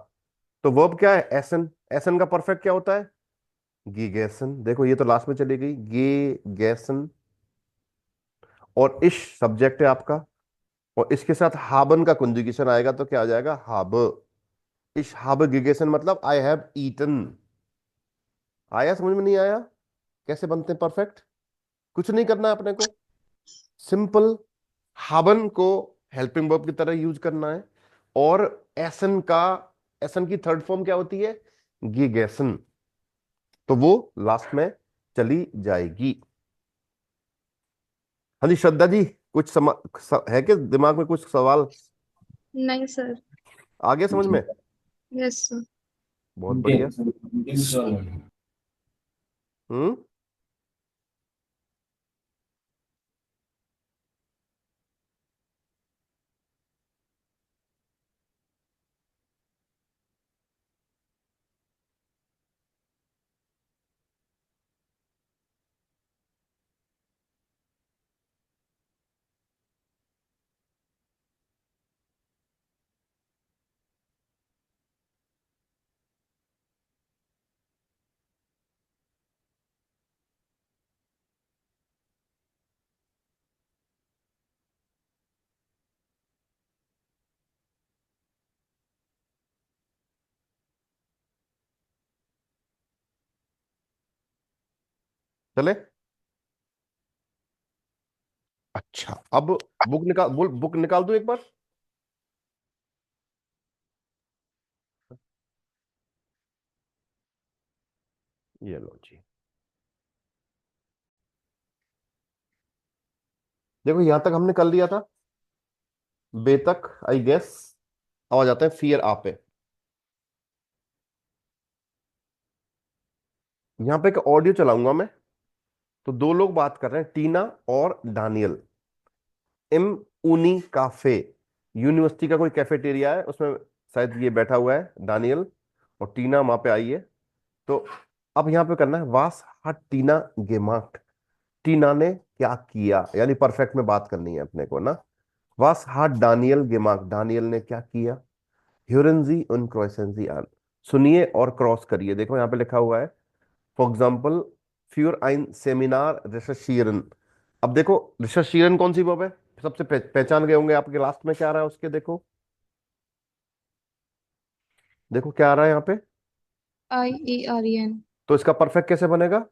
तो वर्ब क्या है, एसन, एसन का परफेक्ट क्या होता है, गीगेसन। देखो ये तो लास्ट में चली गई, गे गैसन, और इश सब्जेक्ट है आपका, और इसके साथ हाबन का कंजुगेशन आएगा तो क्या आ जाएगा, हाब, इश हाब गिगेशन, मतलब आई हैव ईटन। आया समझ में, नहीं आया, कैसे बनते हैं परफेक्ट, कुछ नहीं करना है अपने को, सिंपल हाबन को हेल्पिंग वर्ब की तरह यूज करना है, और एसन का, एसन की थर्ड फॉर्म क्या होती है, गिगेशन, तो वो लास्ट में चली जाएगी। हाँ जी श्रद्धा जी, कुछ है कि दिमाग में कुछ सवाल नहीं सर। आ गया समझ में, यस सर। बहुत बढ़िया। Visual. हम्म। चले, अच्छा अब बुक निकाल दूं एक बार। ये लो जी, देखो यहां तक हमने कर लिया था, बे तक आई गेस। अब आ जाते हैं फियर आ पे। यहां पे एक ऑडियो चलाऊंगा मैं, तो दो लोग बात कर रहे हैं, टीना और डानियल, इम ऊनी काफे, यूनिवर्सिटी का कोई कैफेटेरिया है, उसमें शायद ये बैठा हुआ है डानियल, और टीना वहां पे आई है। तो अब यहां पे करना है वास हट टीना गेमार्ट, टीना ने क्या किया, यानी परफेक्ट में बात करनी है अपने को ना। वास हट डानियल गेमार्ट, डानियल ने क्या किया, ह्यूरनजी उन क्रॉसेंजी आन, सुनिए और क्रॉस करिए। देखो यहाँ पे लिखा हुआ है, फॉर एग्जाम्पल फ्यूर आइन सेमिनार रिसर्चियरन। अब देखो रिसर्चियरन कौन सी वर्ब है, सबसे पहचान गए होंगे आपके, लास्ट में क्या आ रहा है उसके, देखो देखो क्या आ रहा है यहाँ पे, IEREN। तो इसका परफेक्ट कैसे बनेगा,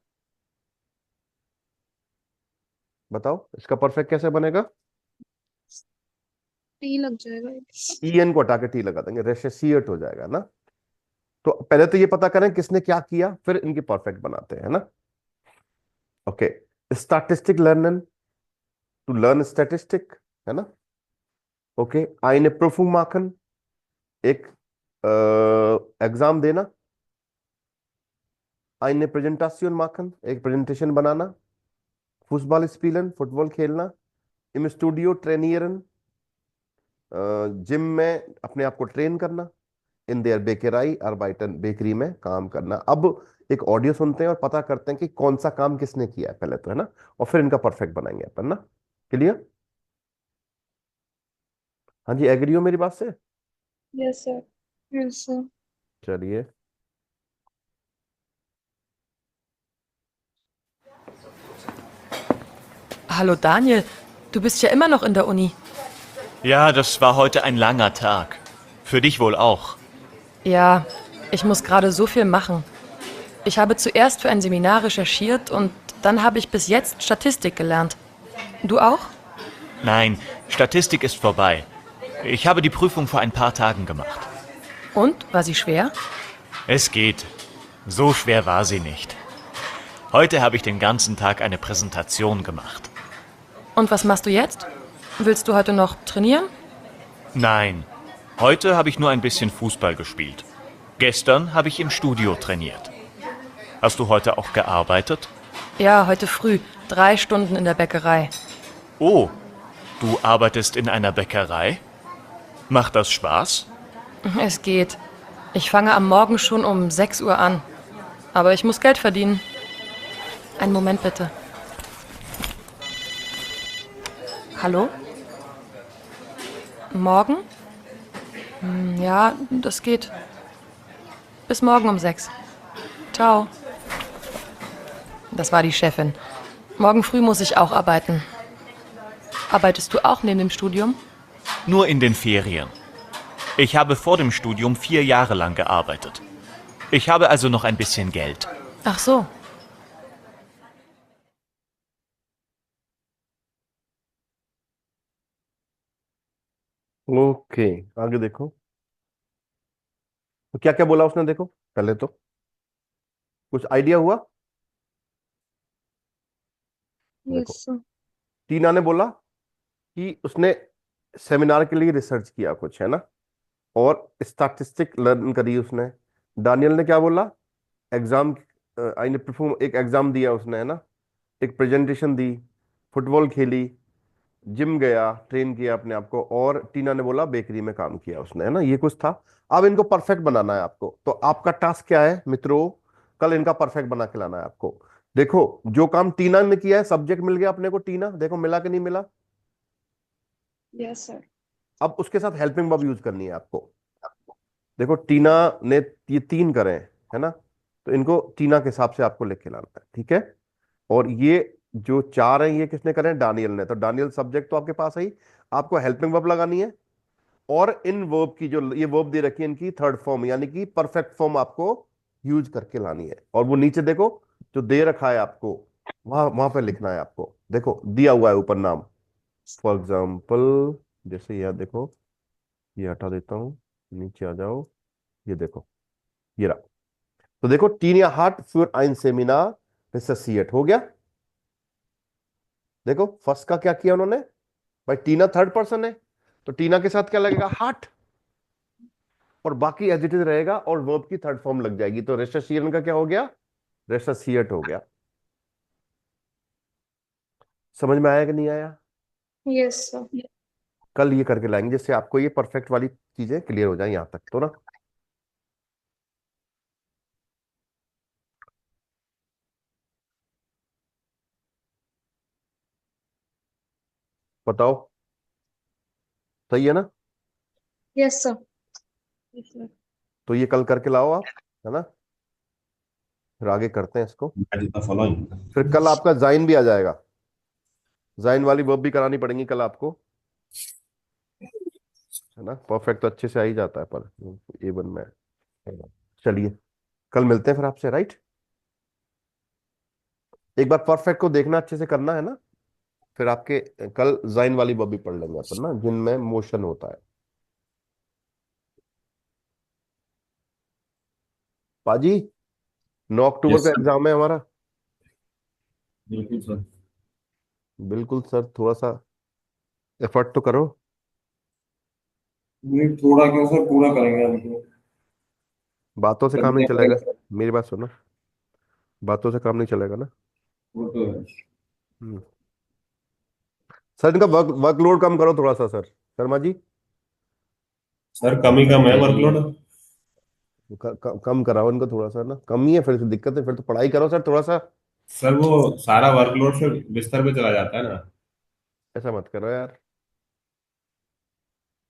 बताओ इसका परफेक्ट कैसे बनेगा, टी लग जाएगा। ईएन को हटा के टी लगा देंगे, रेशेसिएट हो जाएगा ना। तो पहले तो ये पता करें किसने क्या किया, फिर इनकी परफेक्ट बनाते हैं ना। ओके, स्टैटिस्टिक लर्नन, टू लर्न स्टैटिस्टिक, है ना। ओके, आईने प्रूफुम माखन, एक एग्जाम देना, आईने प्रेजेंटासियन माखन, एक प्रेजेंटेशन बनाना, फुटबॉल स्पीलन, फुटबॉल खेलना, इम स्टूडियो ट्रेनियरन, जिम में अपने आप को ट्रेन करना, इन देयर बेकराई अर्बाइटन, बेकरी में काम करना। अब एक ऑडियो सुनते हैं और पता करते हैं कि कौन सा काम किसने किया है पहले तो, है ना, और फिर इनका परफेक्ट बनाएंगे अपन ना। क्लियर। हाँ जी, एग्री हो मेरी बात से, यस सर। Yes sir. चलिए। Hallo Daniel, du bist ja immer noch in der Uni. Ja, das war heute ein langer Tag. Für dich wohl auch. Ja, ich muss gerade so viel machen. Ich habe zuerst für ein Seminar recherchiert und dann habe ich bis jetzt Statistik gelernt. Du auch? Nein, Statistik ist vorbei. Ich habe die Prüfung vor ein paar Tagen gemacht. Und? War sie schwer? Es geht. So schwer war sie nicht. Heute habe ich den ganzen Tag eine Präsentation gemacht. Und was machst du jetzt? Willst du heute noch trainieren? Nein, heute habe ich nur ein bisschen Fußball gespielt. Gestern habe ich im Studio trainiert. Hast du heute auch gearbeitet? Ja, heute früh. 3 Stunden in der Bäckerei. Oh, du arbeitest in einer Bäckerei? Macht das Spaß? Es geht. Ich fange am Morgen schon um 6 Uhr an. Aber ich muss Geld verdienen. Einen Moment bitte. Hallo? Morgen? Ja, das geht. Bis morgen um 6. Ciao. Das war die Chefin. Morgen früh muss ich auch arbeiten. Arbeitest du auch neben dem Studium? Nur in den Ferien. Ich habe vor dem Studium 4 Jahre lang gearbeitet. Ich habe also noch ein bisschen Geld. Ach so. Okay, आगे देखो। तो क्या क्या बोला उसने, देखो पहले तो कुछ आइडिया हुआ। देखो, यस सर। टीना ने बोला कि उसने सेमिनार के लिए रिसर्च किया कुछ, है ना, और स्टैटिस्टिक लर्न करी उसने। दानियल ने क्या बोला, एग्जाम, आई ने परफॉर्म, एक एग्जाम दिया उसने, है ना, एक प्रेजेंटेशन दी, फुटबॉल खेली, जिम गया, ट्रेन किया अपने आप को, और टीना ने बोला बेकरी में काम किया उसने, है ना, ये कुछ था। अब इनको परफेक्ट बनाना है आपको, तो आपका टास्क क्या है मित्रों, कल इनका परफेक्ट बना के लाना है आपको। देखो, जो काम टीना ने किया है, सब्जेक्ट मिल गया अपने को, टीना देखो मिला कि नहीं मिला। Yes sir. अब उसके साथ हेल्पिंग वर्ब यूज करनी है आपको। देखो, टीना ने ये 3 करे हैं, है ना, तो इनको टीना के हिसाब से आपको लिख के लाना है, ठीक है। और ये जो 4 हैं, ये किसने करे हैं, डानियल ने। तो डानियल सब्जेक्ट तो आपके पास है ही, आपको हेल्पिंग वर्ब लगानी है, और इन वर्ब की जो ये वर्ब दे रखी है, इनकी थर्ड फॉर्म यानी कि परफेक्ट फॉर्म आपको यूज करके लानी है। और वो नीचे देखो जो दे रखा है आपको, वहां वहां पे लिखना है आपको। देखो दिया हुआ है ऊपर नाम, फॉर एग्जाम्पल जैसे यह देखो, ये हटा देता हूं, नीचे आ जाओ, ये देखो, ये रहा। तो देखो, टीनिया हार्ट फ्यूर आइन सेमिनार रिसर्चिएट हो गया। देखो फर्स्ट का क्या किया उन्होंने, भाई टीना थर्ड पर्सन है, तो टीना के साथ क्या लगेगा, हार्ट, और बाकी एज इट इज रहेगा, और वर्ब की थर्ड फॉर्म लग जाएगी। तो रिसर्चिएशन का क्या हो गया, रिसर्चिएट हो गया। समझ में आया कि नहीं आया। Yes sir. कल ये करके लाएंगे जिससे आपको ये परफेक्ट वाली चीजें क्लियर हो जाए यहां तक तो ना। बताओ, सही है ना। Yes sir. Yes sir. तो ये कल करके लाओ आप, है ना, फिर आगे करते हैं इसको। फॉलोइंग। फिर कल आपका जाइन भी आ जाएगा, जाइन वाली वर्ब भी करानी पड़ेगी कल आपको, है ना। परफेक्ट तो अच्छे से आ ही जाता है पर A1 में। चलिए कल मिलते हैं फिर आपसे, राइट। एक बार परफेक्ट को देखना, अच्छे से करना है ना, फिर आपके कल जाइन वाली वर्ब भी पढ़ लेंगे अपन ना, जिनमें मोशन होता है। पाजी 9 अक्टूबर यस का सर। एग्जाम है हमारा। बिल्कुल सर। बिल्कुल सर, थोड़ा सा एफर्ट तो करो। नहीं, थोड़ा क्यों सर, पूरा करेंगे हम तो। बातों से काम करते नहीं चलेगा, हैं। मेरी बात सुनो, बातों से काम नहीं चलेगा ना। वो तो है। हम्म। सर इनका वर्कलोड कम करो थोड़ा सा, सर शर्मा जी। सर कम ही कम है वर्कलोड। कम कराओ इनको थोड़ा सा ना, कम ही है, फिर से दिक्कत है, फिर तो पढ़ाई करो सर थोड़ा सा। सर वो सारा वर्कलोड फिर बिस्तर पे चला जाता है ना। ऐसा मत करो यार।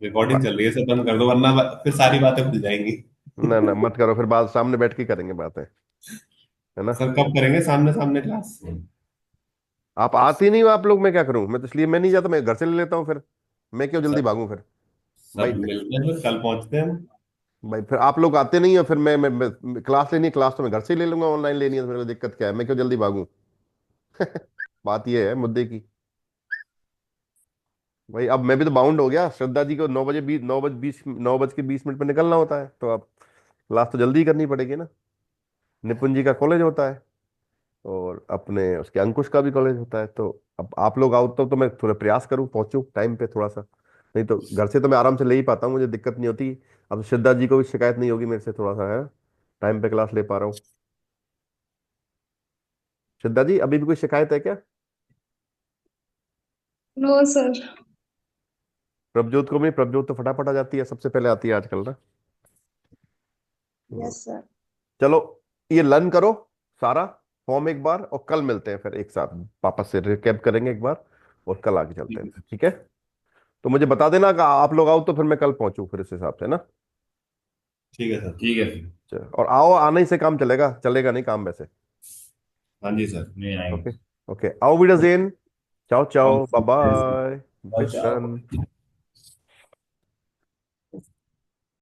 रिकॉर्डिंग चल रही है, सर बंद कर दो वरना फिर सारी बातें भूल जाएंगी। ना ना मत करो, फिर बात सामने बैठ के करेंगे बातें, है ना। सर कब करेंगे सामने सामने क्लास। आप आते ही नहीं हो आप लोग, मैं क्या करूं, मैं तो इसलिए मैं नहीं जाता, मैं घर से ले लेता हूँ फिर, मैं क्यों जल्दी सर भागूं फिर। भाई, सब मिलते हैं, फिर कल पहुंचते हैं हम। भाई फिर आप लोग आते नहीं हो, फिर मैं क्लास लेनी है, क्लास तो मैं घर से ही ले लूंगा, ऑनलाइन लेनी है तो मेरे को दिक्कत क्या है, मैं क्यों जल्दी भागूं। बात ये है मुद्दे की। भाई अब मैं भी तो बाउंड हो गया, श्रद्धा जी को 9 बज के 20 मिनट पे निकलना होता है, तो अब क्लास तो जल्दी करनी पड़ेगी ना, निपुण जी का कॉलेज होता है, और अपने उसके अंकुश का भी कॉलेज होता है। तो अब आप लोग आओ तो मैं थोड़ा प्रयास करूँ पहुंचूं टाइम पे थोड़ा सा। नहीं तो घर से तो मैं आराम से ले ही पाता हूँ, मुझे दिक्कत नहीं होती। अब श्रद्धा जी को भी शिकायत नहीं होगी मेरे से, थोड़ा सा है टाइम पे क्लास ले पा रहा हूँ। श्रद्धा जी अभी भी कोई शिकायत है क्या? No sir. प्रभजोत को भी, प्रभजोत तो फटाफट आ जाती है, सबसे पहले आती है आजकल ना। Yes sir. चलो ये लर्न करो सारा फॉर्म एक बार, और कल मिलते हैं फिर एक साथ, वापस से रिकैप करेंगे एक बार, और कल आगे चलते हैं, ठीक है? तो मुझे बता देना कि आप लोग आओ तो फिर मैं कल पहुंचूं फिर इस हिसाब से ना। ठीक है सर। ठीक है सर। चलो, और आओ, आने ही से काम चलेगा, चलेगा नहीं काम वैसे। हाँ जी सर। नहीं आएंगे। ओके। ओके, आओ विडा जेन। चाओ चाओ, bye okay. Bye. Ciao, ciao. बिस्टन।